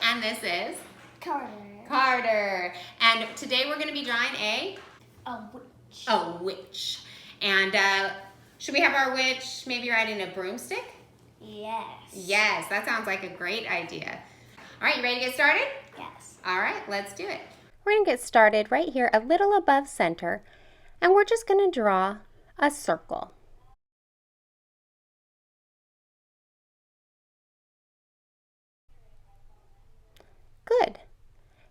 And this is? Carter. Carter. And today we're going to be drawing A witch. A witch. And should we have our witch maybe riding a broomstick? Yes. Yes, that sounds like a great idea. All right, you ready to get started? Yes. All right, let's do it. We're going to get started right here a little above center, and we're just going to draw a circle. Good.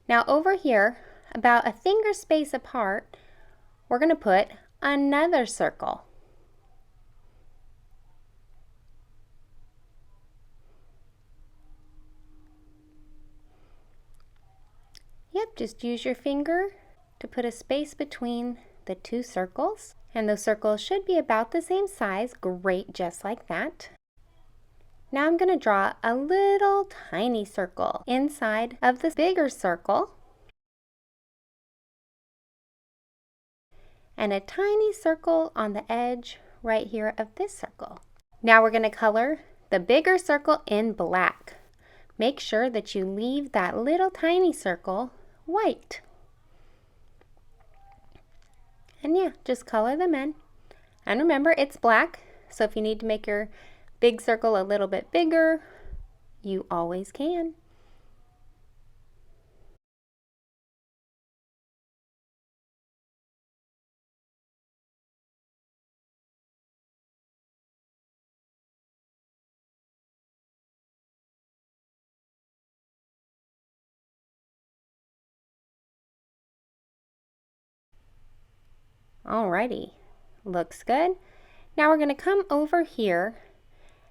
Now over here, about a finger space apart, we're going to put another circle. Yep, just use your finger to put a space between the two circles. And those circles should be about the same size. Great, just like that. Now I'm going to draw a little tiny circle inside of this bigger circle. And a tiny circle on the edge right here of this circle. Now we're going to color the bigger circle in black. Make sure that you leave that little tiny circle white. And yeah, just color them in. And remember, it's black, so if you need to make your big circle a little bit bigger, you always can. Alrighty, looks good. Now we're going to come over here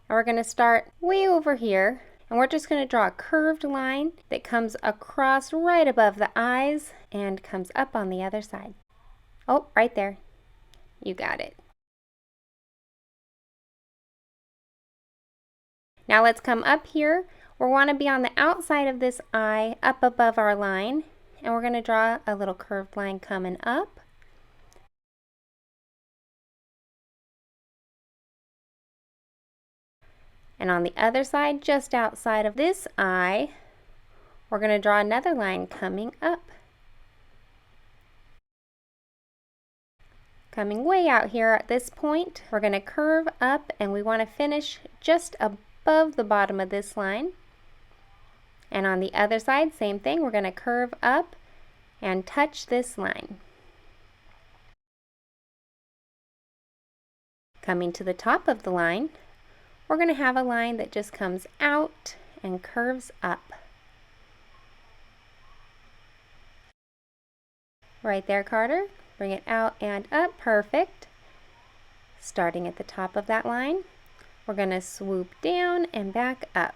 and we're going to start way over here, and we're just going to draw a curved line that comes across right above the eyes and comes up on the other side. Oh, right there. You got it. Now let's come up here. We want to be on the outside of this eye up above our line, and we're going to draw a little curved line coming up. And on the other side, just outside of this eye, we're going to draw another line coming up. Coming way out here at this point, we're going to curve up, and we want to finish just above the bottom of this line. And on the other side, same thing, we're going to curve up and touch this line. Coming to the top of the line, we're going to have a line that just comes out and curves up. Right there, Carter. Bring it out and up. Perfect. Starting at the top of that line, we're going to swoop down and back up.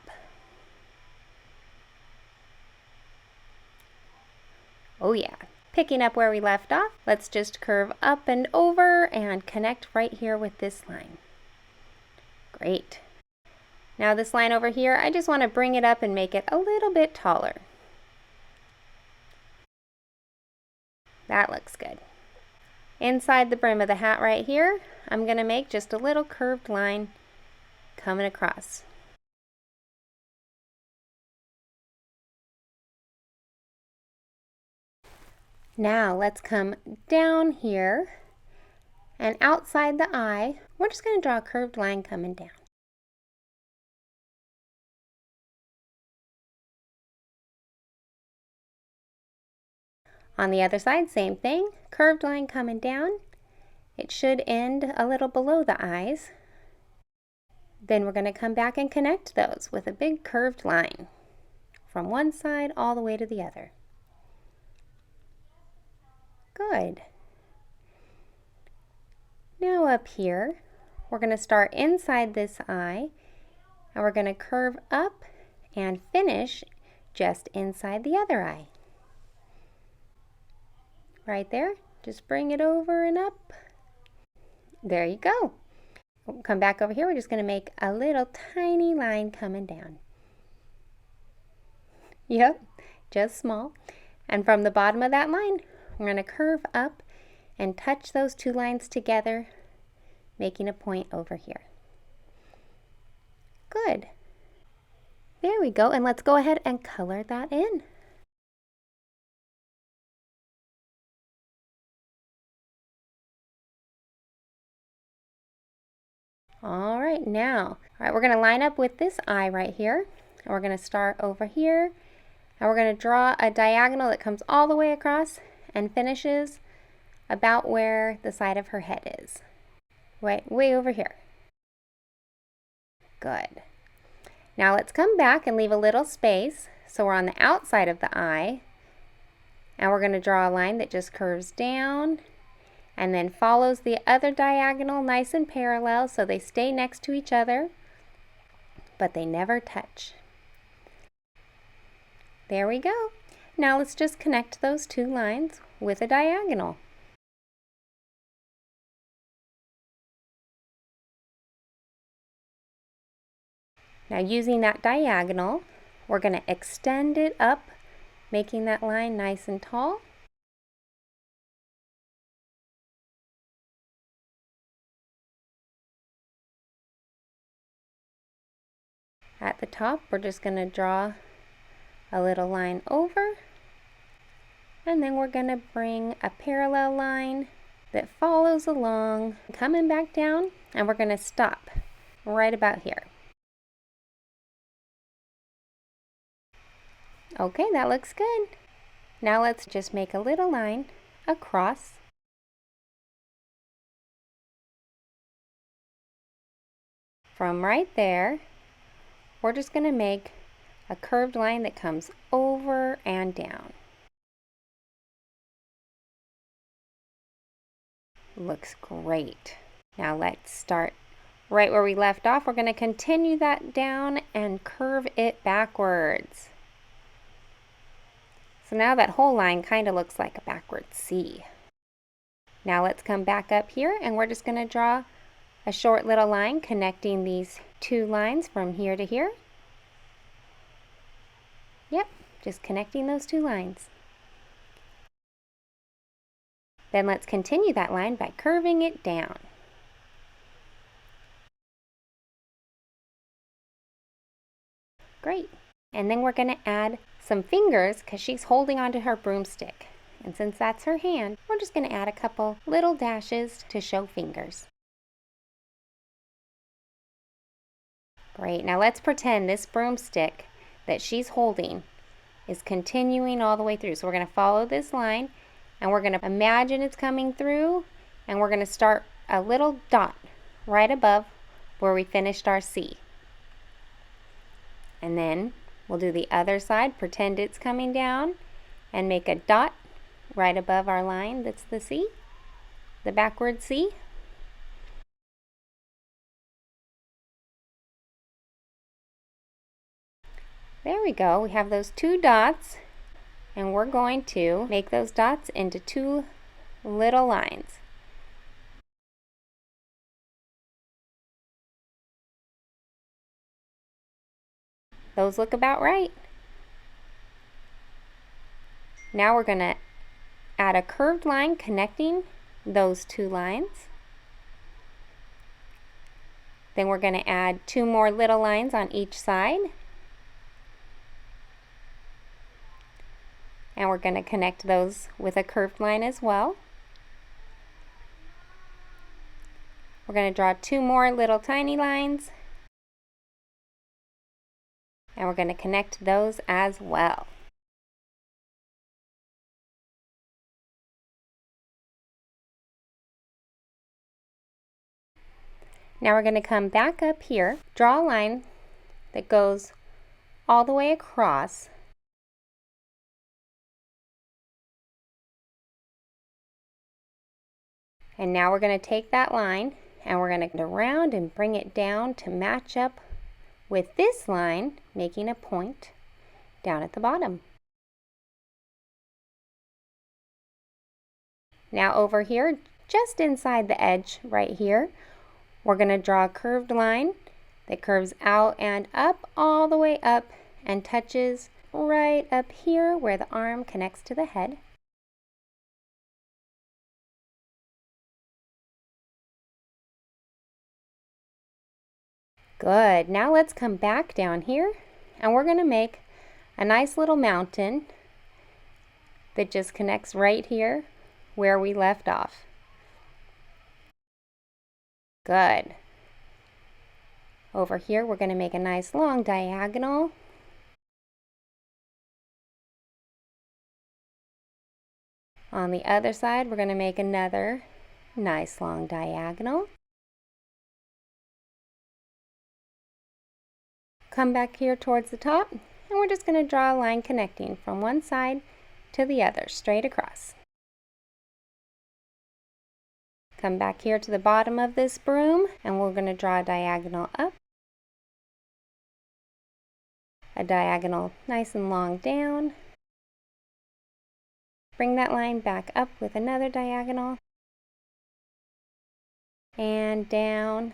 Oh yeah. Picking up where we left off, let's just curve up and over and connect right here with this line. Great. Now this line over here, I just want to bring it up and make it a little bit taller. That looks good. Inside the brim of the hat right here, I'm going to make just a little curved line coming across. Now let's come down here, and outside the eye, we're just going to draw a curved line coming down. On the other side, same thing, curved line coming down. It should end a little below the eyes. Then we're going to come back and connect those with a big curved line from one side all the way to the other. Good. Now up here, we're going to start inside this eye, and we're going to curve up and finish just inside the other eye. Right there, just bring it over and up. There you go. We'll come back over here, we're just going to make a little tiny line coming down. Yep, just small. And from the bottom of that line, we're going to curve up and touch those two lines together, making a point over here. Good. There we go, and let's go ahead and color that in. All right, we're going to line up with this eye right here, and we're going to start over here, and we're going to draw a diagonal that comes all the way across and finishes about where the side of her head is. Way over here. Good. Now let's come back and leave a little space so we're on the outside of the eye, and we're going to draw a line that just curves down and then follows the other diagonal nice and parallel so they stay next to each other, but they never touch. There we go. Now let's just connect those two lines with a diagonal. Now using that diagonal, we're going to extend it up, making that line nice and tall. At the top, we're just going to draw a little line over, and then we're going to bring a parallel line that follows along, coming back down, and we're going to stop right about here. Okay, that looks good. Now let's just make a little line across. From right there, we're just going to make a curved line that comes over and down. Looks great. Now let's start right where we left off. We're going to continue that down and curve it backwards. So now that whole line kind of looks like a backward C. Now let's come back up here, and we're just going to draw a short little line connecting these two lines from here to here. Yep, just connecting those two lines. Then let's continue that line by curving it down. Great. And then we're going to add some fingers because she's holding onto her broomstick. And since that's her hand, we're just going to add a couple little dashes to show fingers. Great. Now let's pretend this broomstick that she's holding is continuing all the way through. So we're going to follow this line, and we're going to imagine it's coming through, and we're going to start a little dot right above where we finished our C. And then we'll do the other side, pretend it's coming down, and make a dot right above our line that's the C, the backward C. There we go. We have those two dots, and we're going to make those dots into two little lines. Those look about right. Now we're going to add a curved line connecting those two lines. Then we're going to add two more little lines on each side. And we're going to connect those with a curved line as well. We're going to draw two more little tiny lines, and we're going to connect those as well. Now we're going to come back up here, draw a line that goes all the way across. And now we're going to take that line and we're going to go around and bring it down to match up with this line, making a point down at the bottom. Now over here, just inside the edge right here, we're going to draw a curved line that curves out and up, all the way up, and touches right up here where the arm connects to the head. Good. Now let's come back down here And we're going to make a nice little mountain that just connects right here where we left off. Good. Over here, we're going to make a nice long diagonal. On the other side, we're going to make another nice long diagonal. Come back here towards the top, and we're just going to draw a line connecting from one side to the other, straight across. Come back here to the bottom of this broom, and we're going to draw a diagonal up, a diagonal nice and long down. Bring that line back up with another diagonal and down.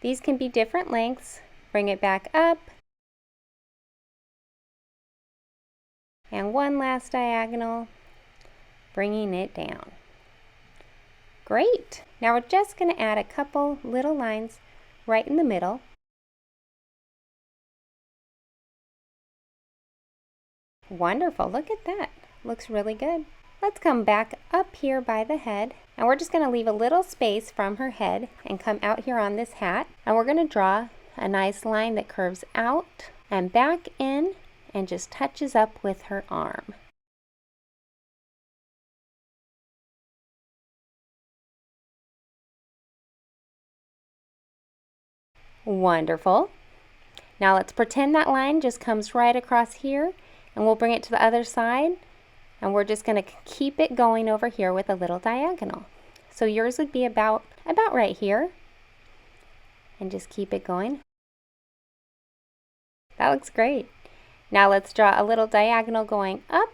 These can be different lengths. Bring it back up and one last diagonal, bringing it down. Great! Now we're just going to add a couple little lines right in the middle. Wonderful! Look at that. Looks really good. Let's come back up here by the head, and we're just going to leave a little space from her head and come out here on this hat, and we're going to draw a nice line that curves out and back in and just touches up with her arm. Wonderful. Now let's pretend that line just comes right across here, and we'll bring it to the other side, and we're just going to keep it going over here with a little diagonal. So yours would be about right here, and just keep it going. That looks great. Now let's draw a little diagonal going up,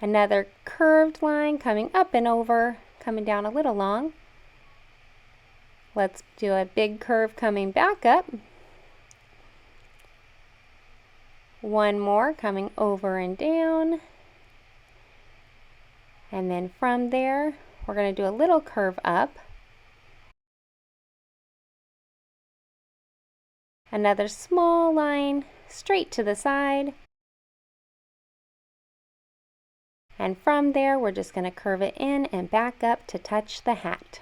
another curved line coming up and over, coming down a little long. Let's do a big curve coming back up. One more coming over and down. And then from there, we're going to do a little curve up. Another small line straight to the side. And from there, we're just going to curve it in and back up to touch the hat.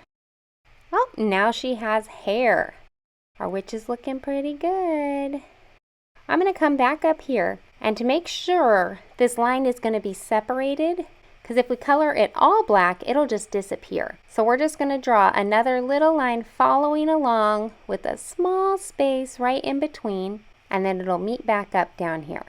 Oh, now she has hair. Our witch is looking pretty good. I'm going to come back up here, and to make sure this line is going to be separated, because if we color it all black, it'll just disappear. So we're just going to draw another little line following along with a small space right in between, and then it'll meet back up down here.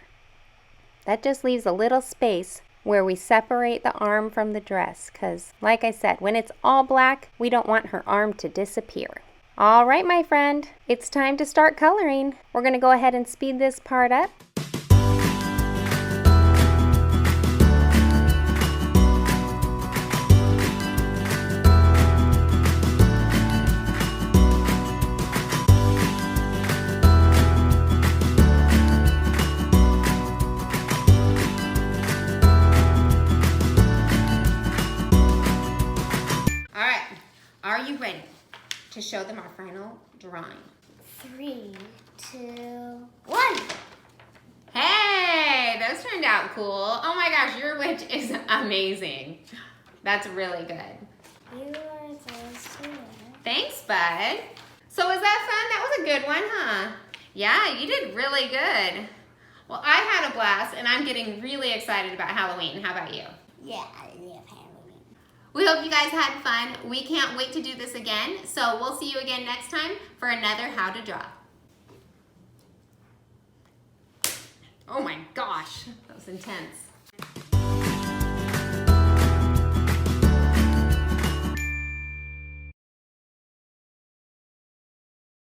That just leaves a little space where we separate the arm from the dress, because like I said, when it's all black, we don't want her arm to disappear. All right, my friend, it's time to start coloring. We're going to go ahead and speed this part up. All right, are you ready to show them our final drawing? 3, 2, 1. Hey, those turned out cool. Oh my gosh, your witch is amazing. That's really good. You are so sweet. Thanks, bud. So was that fun? That was a good one, huh? Yeah, you did really good. Well, I had a blast, and I'm getting really excited about Halloween. How about you? Yeah, I love Halloween. We hope you guys had fun. We can't wait to do this again. So we'll see you again next time for another How to Draw. Oh my gosh, that was intense.